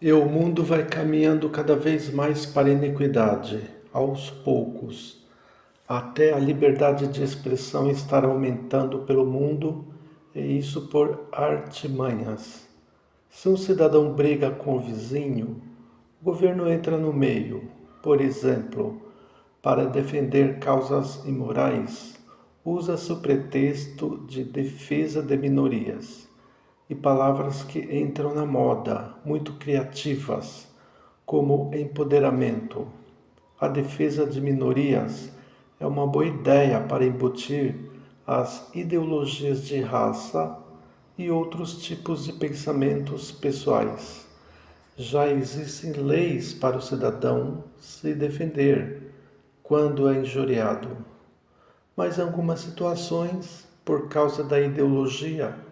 E o mundo vai caminhando cada vez mais para a iniquidade, aos poucos, até a liberdade de expressão estar aumentando pelo mundo, e isso por artimanhas. Se um cidadão briga com o vizinho, o governo entra no meio, por exemplo, para defender causas imorais, usa-se o pretexto de defesa de minorias e palavras que entram na moda, muito criativas, como empoderamento. A defesa de minorias é uma boa ideia para embutir as ideologias de raça e outros tipos de pensamentos pessoais. Já existem leis para o cidadão se defender quando é injuriado, mas em algumas situações, por causa da ideologia,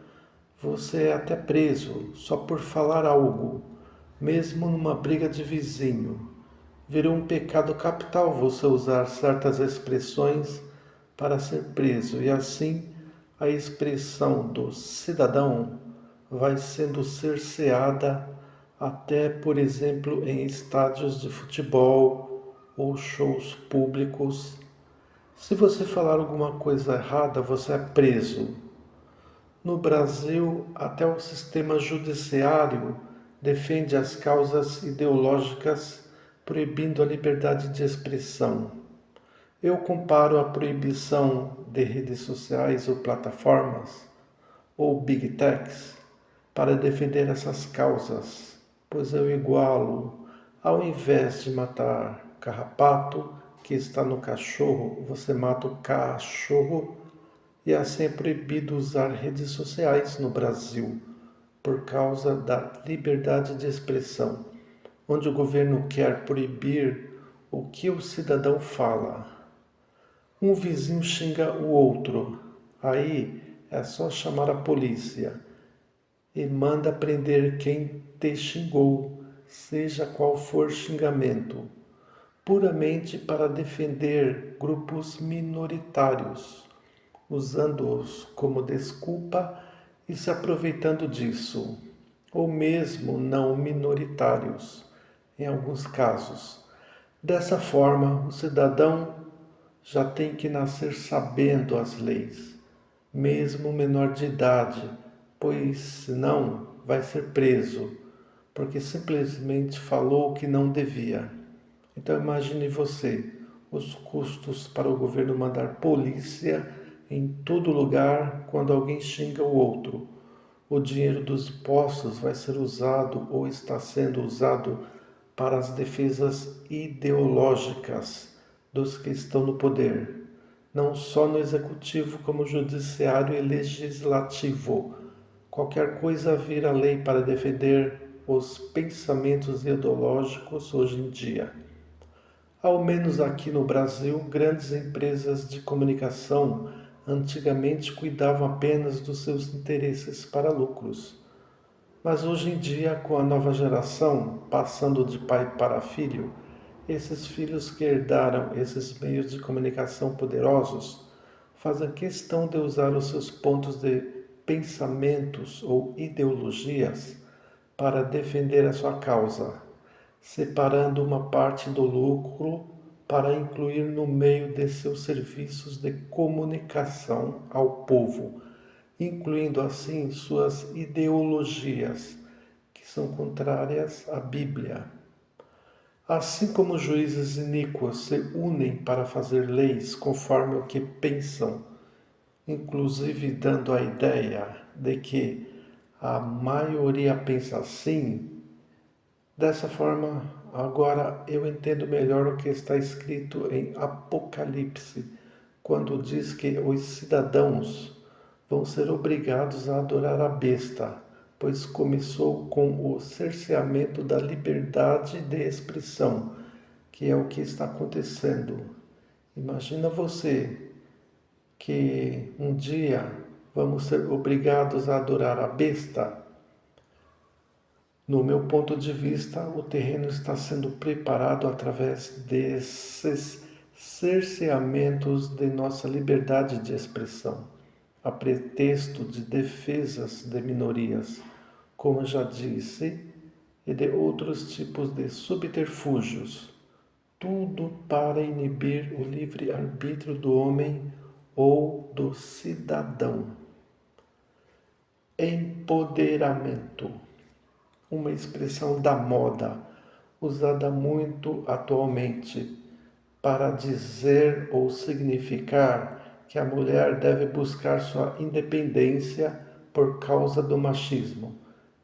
você é até preso só por falar algo, mesmo numa briga de vizinho. Virou um pecado capital você usar certas expressões para ser preso, e assim a expressão do cidadão vai sendo cerceada até, por exemplo, em estádios de futebol ou shows públicos. Se você falar alguma coisa errada, você é preso. No Brasil, até o sistema judiciário defende as causas ideológicas, proibindo a liberdade de expressão. Eu comparo a proibição de redes sociais ou plataformas, ou big techs, para defender essas causas, pois eu igualo, ao invés de matar carrapato que está no cachorro, você mata o cachorro. E assim é proibido usar redes sociais no Brasil por causa da liberdade de expressão, onde o governo quer proibir o que o cidadão fala. Um vizinho xinga o outro, aí é só chamar a polícia e manda prender quem te xingou, seja qual for xingamento, puramente para defender grupos minoritários, usando-os como desculpa e se aproveitando disso, ou mesmo não minoritários, em alguns casos. Dessa forma, o cidadão já tem que nascer sabendo as leis, mesmo menor de idade, pois senão vai ser preso, porque simplesmente falou o que não devia. Então imagine você, os custos para o governo mandar polícia em todo lugar quando alguém xinga o outro. O dinheiro dos impostos vai ser usado ou está sendo usado para as defesas ideológicas dos que estão no poder, não só no executivo, como judiciário e legislativo. Qualquer coisa vira lei para defender os pensamentos ideológicos hoje em dia. Ao menos aqui no Brasil, grandes empresas de comunicação antigamente cuidavam apenas dos seus interesses para lucros. Mas hoje em dia, com a nova geração passando de pai para filho, esses filhos que herdaram esses meios de comunicação poderosos fazem questão de usar os seus pontos de pensamentos ou ideologias para defender a sua causa, separando uma parte do lucro para incluir no meio de seus serviços de comunicação ao povo, incluindo assim suas ideologias, que são contrárias à Bíblia. Assim como juízes iníquos se unem para fazer leis conforme o que pensam, inclusive dando a ideia de que a maioria pensa assim. Dessa forma, agora eu entendo melhor o que está escrito em Apocalipse, quando diz que os cidadãos vão ser obrigados a adorar a besta, pois começou com o cerceamento da liberdade de expressão, que é o que está acontecendo. Imagina você que um dia vamos ser obrigados a adorar a besta. No meu ponto de vista, o terreno está sendo preparado através desses cerceamentos de nossa liberdade de expressão, a pretexto de defesas de minorias. Como já disse, e de outros tipos de subterfúgios, tudo para inibir o livre-arbítrio do homem ou do cidadão. Empoderamento, uma expressão da moda, usada muito atualmente para dizer ou significar que a mulher deve buscar sua independência por causa do machismo,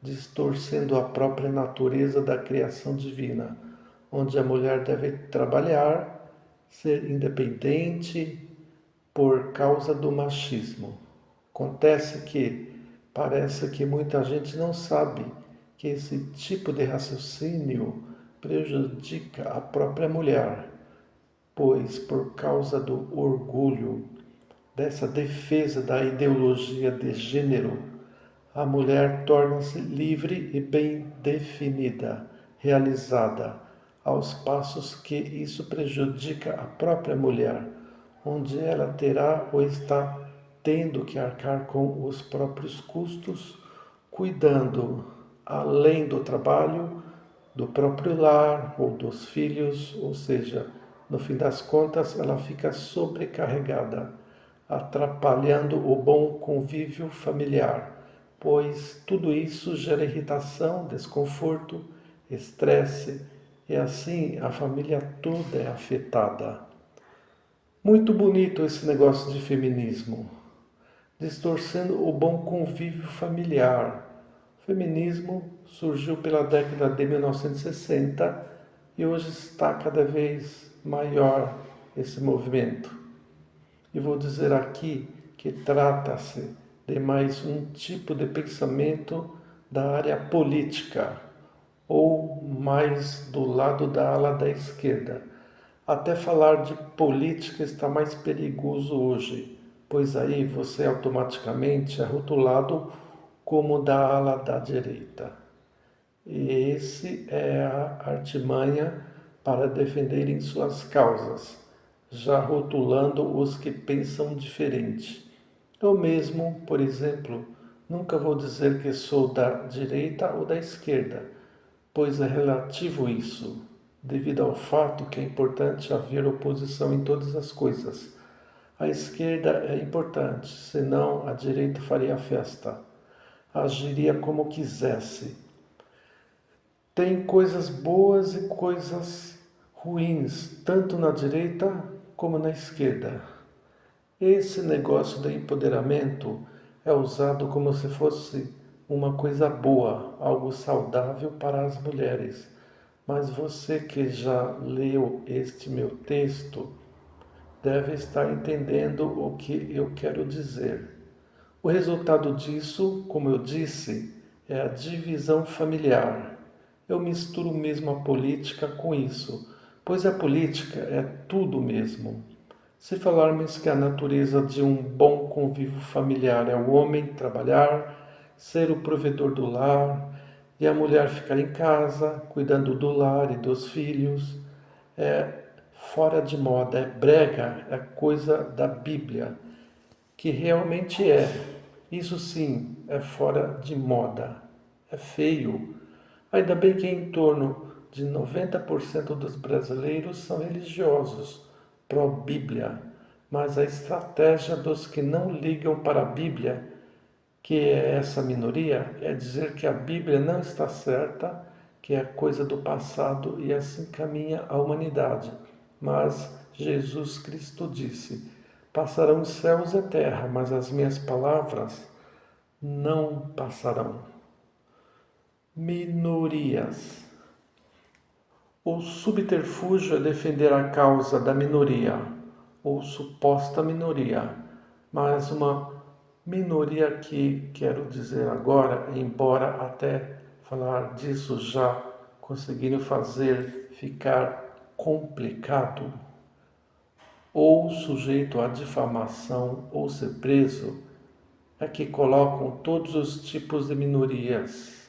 distorcendo a própria natureza da criação divina, onde a mulher deve trabalhar, ser independente por causa do machismo. Acontece que parece que muita gente não sabe que esse tipo de raciocínio prejudica a própria mulher, pois por causa do orgulho, dessa defesa da ideologia de gênero, a mulher torna-se livre e bem definida, realizada, aos passos que isso prejudica a própria mulher, onde ela terá ou está tendo que arcar com os próprios custos, cuidando, além do trabalho, do próprio lar ou dos filhos, ou seja, no fim das contas, ela fica sobrecarregada, atrapalhando o bom convívio familiar, pois tudo isso gera irritação, desconforto, estresse e assim a família toda é afetada. Muito bonito esse negócio de feminismo, distorcendo o bom convívio familiar. O feminismo surgiu pela década de 1960 e hoje está cada vez maior esse movimento. E vou dizer aqui que trata-se de mais um tipo de pensamento da área política, ou mais do lado da ala da esquerda. Até falar de política está mais perigoso hoje, pois aí você automaticamente é rotulado como da ala da direita. E esse é a artimanha para defenderem suas causas, já rotulando os que pensam diferente. Eu mesmo, por exemplo, nunca vou dizer que sou da direita ou da esquerda, pois é relativo isso, devido ao fato que é importante haver oposição em todas as coisas. A esquerda é importante, senão a direita faria festa, agiria como quisesse. Tem coisas boas e coisas ruins, tanto na direita como na esquerda. Esse negócio de empoderamento é usado como se fosse uma coisa boa, algo saudável para as mulheres. Mas você que já leu este meu texto deve estar entendendo o que eu quero dizer. O resultado disso, como eu disse, é a divisão familiar. Eu misturo mesmo a política com isso, pois a política é tudo mesmo. Se falarmos que a natureza de um bom convívio familiar é o homem trabalhar, ser o provedor do lar e a mulher ficar em casa, cuidando do lar e dos filhos, é fora de moda, é brega, é coisa da Bíblia, que realmente é. Isso sim, é fora de moda, é feio. Ainda bem que em torno de 90% dos brasileiros são religiosos, pró-Bíblia, mas a estratégia dos que não ligam para a Bíblia, que é essa minoria, é dizer que a Bíblia não está certa, que é coisa do passado e assim caminha a humanidade. Mas Jesus Cristo disse: passarão os céus e a terra, mas as minhas palavras não passarão. Minorias. O subterfúgio é defender a causa da minoria, ou suposta minoria, mas uma minoria que quero dizer agora, embora até falar disso já conseguindo fazer ficar complicado, ou sujeito à difamação ou ser preso, é que colocam todos os tipos de minorias,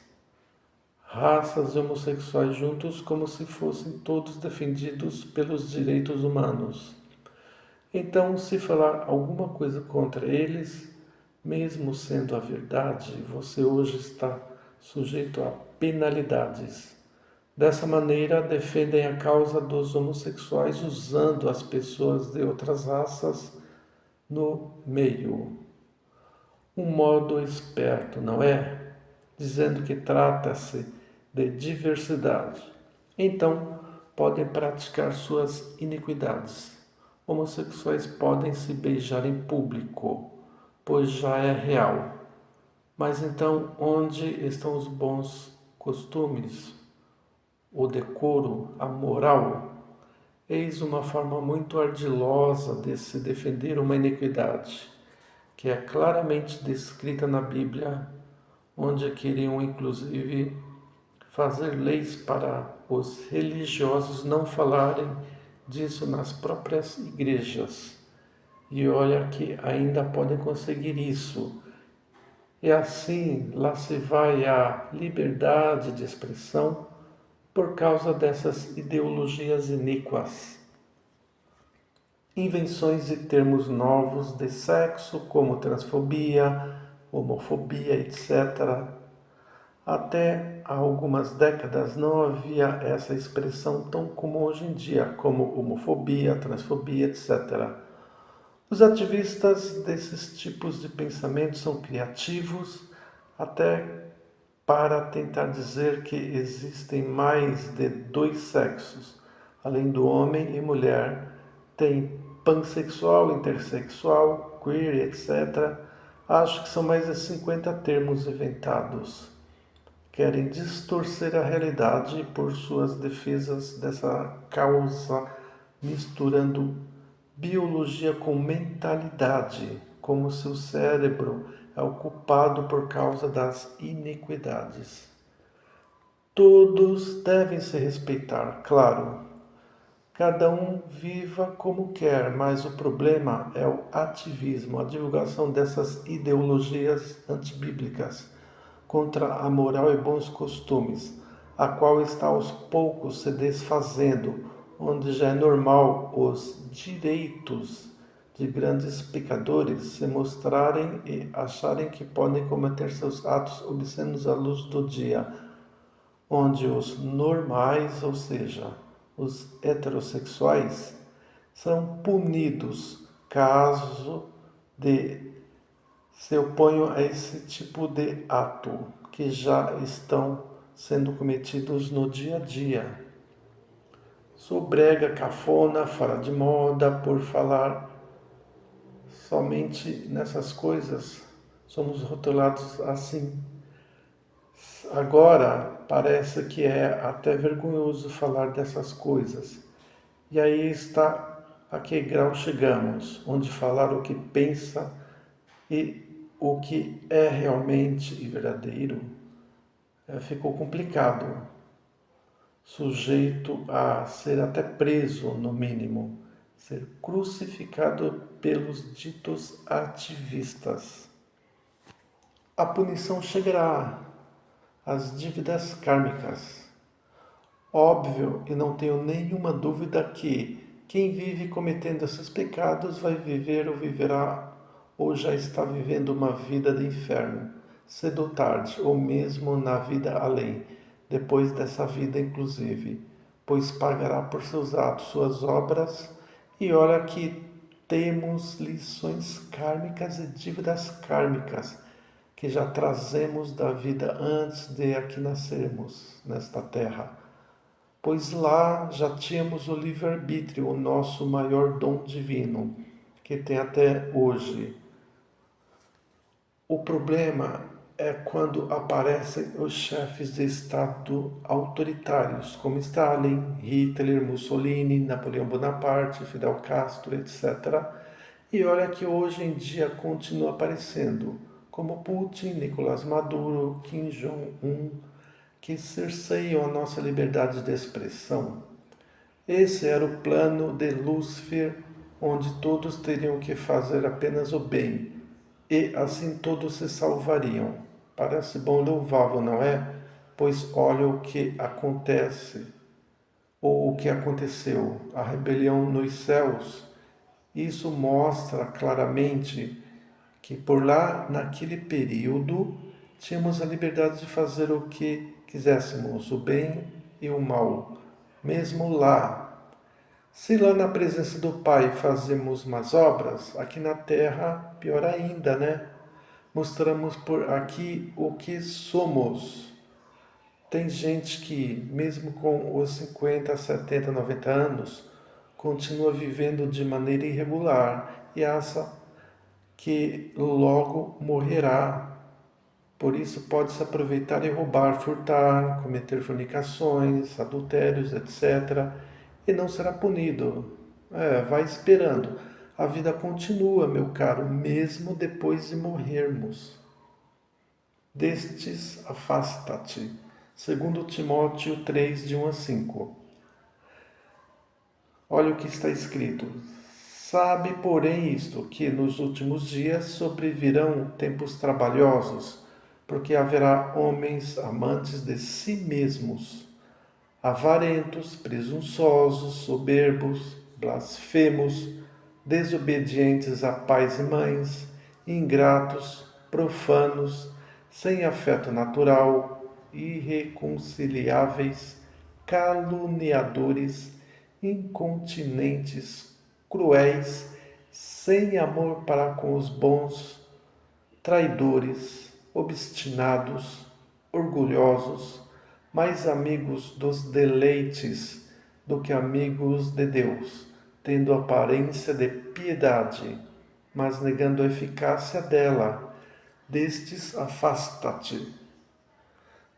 raças e homossexuais juntos como se fossem todos defendidos pelos direitos humanos. Então, se falar alguma coisa contra eles, mesmo sendo a verdade, você hoje está sujeito a penalidades. Dessa maneira, defendem a causa dos homossexuais usando as pessoas de outras raças no meio. Um modo esperto, não é? Dizendo que trata-se de diversidade. Então, podem praticar suas iniquidades. Homossexuais podem se beijar em público, pois já é real. Mas então, onde estão os bons costumes, o decoro, a moral? Eis uma forma muito ardilosa de se defender uma iniquidade, que é claramente descrita na Bíblia, onde queriam inclusive fazer leis para os religiosos não falarem disso nas próprias igrejas. E olha que ainda podem conseguir isso. E assim lá se vai a liberdade de expressão por causa dessas ideologias iníquas. Invenções de termos novos de sexo, como transfobia, homofobia, etc. Até há algumas décadas não havia essa expressão tão comum hoje em dia, como homofobia, transfobia, etc. Os ativistas desses tipos de pensamento são criativos, até para tentar dizer que existem mais de dois sexos, além do homem e mulher. Tem pansexual, intersexual, queer, etc. Acho que são mais de 50 termos inventados. Querem distorcer a realidade por suas defesas dessa causa, misturando biologia com mentalidade, como se o cérebro é o culpado por causa das iniquidades. Todos devem se respeitar, claro. Cada um viva como quer, mas o problema é o ativismo, a divulgação dessas ideologias antibíblicas contra a moral e bons costumes, a qual está aos poucos se desfazendo, onde já é normal os direitos de grandes pecadores se mostrarem e acharem que podem cometer seus atos obscenos à luz do dia, onde os normais, ou seja, os heterossexuais, são punidos caso se oponham a esse tipo de ato que já estão sendo cometidos no dia a dia. Sou brega, cafona, fora de moda por falar somente nessas coisas. Somos rotulados assim. Agora parece que é até vergonhoso falar dessas coisas. E aí está a que grau chegamos, onde falar o que pensa e o que é realmente e verdadeiro ficou complicado, sujeito a ser até preso, no mínimo, ser crucificado pelos ditos ativistas. A punição chegará, as dívidas kármicas. Óbvio, e não tenho nenhuma dúvida que quem vive cometendo esses pecados vai viver ou viverá ou já está vivendo uma vida de inferno, cedo ou tarde, ou mesmo na vida além, depois dessa vida inclusive, pois pagará por seus atos, suas obras, e olha que temos lições kármicas e dívidas kármicas que já trazemos da vida antes de aqui nascermos nesta terra, pois lá já tínhamos o livre-arbítrio, o nosso maior dom divino, que tem até hoje. O problema é quando aparecem os chefes de Estado autoritários, como Stalin, Hitler, Mussolini, Napoleão Bonaparte, Fidel Castro, etc. E olha que hoje em dia continua aparecendo, como Putin, Nicolás Maduro, Kim Jong-un, que cerceiam a nossa liberdade de expressão. Esse era o plano de Lúcifer, onde todos teriam que fazer apenas o bem, e assim todos se salvariam. Parece bom e louvável, não é? Pois olha o que acontece, ou o que aconteceu, a rebelião nos céus. Isso mostra claramente que por lá, naquele período, tínhamos a liberdade de fazer o que quiséssemos o bem e o mal, mesmo lá. Se lá na presença do Pai fazemos más obras, aqui na terra, pior ainda, né? Mostramos por aqui o que somos. Tem gente que, mesmo com os 50, 70, 90 anos, continua vivendo de maneira irregular e acha que logo morrerá. Por isso pode se aproveitar e roubar, furtar, cometer fornicações, adultérios, etc. E não será punido. Vai esperando. A vida continua, meu caro, mesmo depois de morrermos. Destes afasta-te. Segundo Timóteo 3, de 1 a 5. Olha o que está escrito. Sabe, porém, isto, que nos últimos dias sobrevirão tempos trabalhosos, porque haverá homens amantes de si mesmos, avarentos, presunçosos, soberbos, blasfemos, desobedientes a pais e mães, ingratos, profanos, sem afeto natural, irreconciliáveis, caluniadores, incontinentes, cruéis, sem amor para com os bons, traidores, obstinados, orgulhosos, mais amigos dos deleites do que amigos de Deus, tendo aparência de piedade, mas negando a eficácia dela. Destes afasta-te.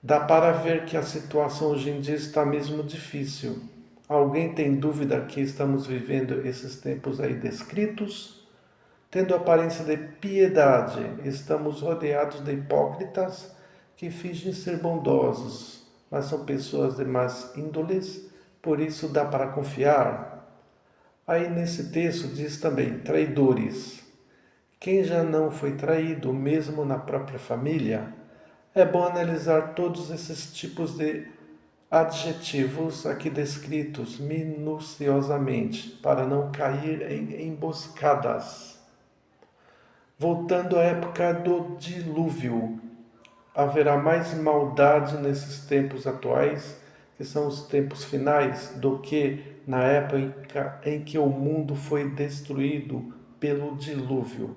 Dá para ver que a situação hoje em dia está mesmo difícil. Alguém tem dúvida que estamos vivendo esses tempos aí descritos? Tendo aparência de piedade, estamos rodeados de hipócritas que fingem ser bondosos, mas são pessoas de más índoles, por isso dá para confiar? Aí nesse texto diz também traidores. Quem já não foi traído, mesmo na própria família? É bom analisar todos esses tipos de adjetivos aqui descritos minuciosamente, para não cair em emboscadas. Voltando à época do dilúvio, haverá mais maldade nesses tempos atuais, que são os tempos finais, do que na época em que o mundo foi destruído pelo dilúvio.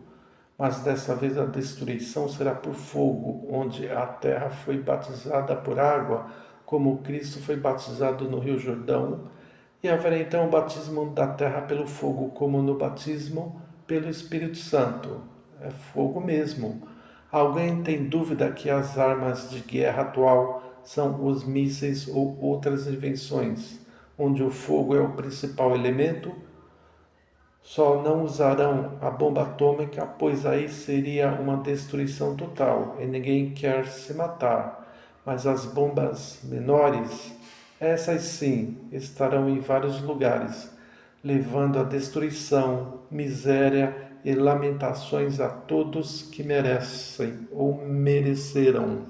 Mas dessa vez a destruição será por fogo, onde a terra foi batizada por água, como Cristo foi batizado no Rio Jordão, e haverá então o batismo da terra pelo fogo, como no batismo pelo Espírito Santo. É fogo mesmo. Alguém tem dúvida que as armas de guerra atual são os mísseis ou outras invenções, onde o fogo é o principal elemento? Só não usarão a bomba atômica, pois aí seria uma destruição total e ninguém quer se matar. Mas as bombas menores, essas sim, estarão em vários lugares, levando a destruição, miséria e lamentações a todos que merecem ou mereceram.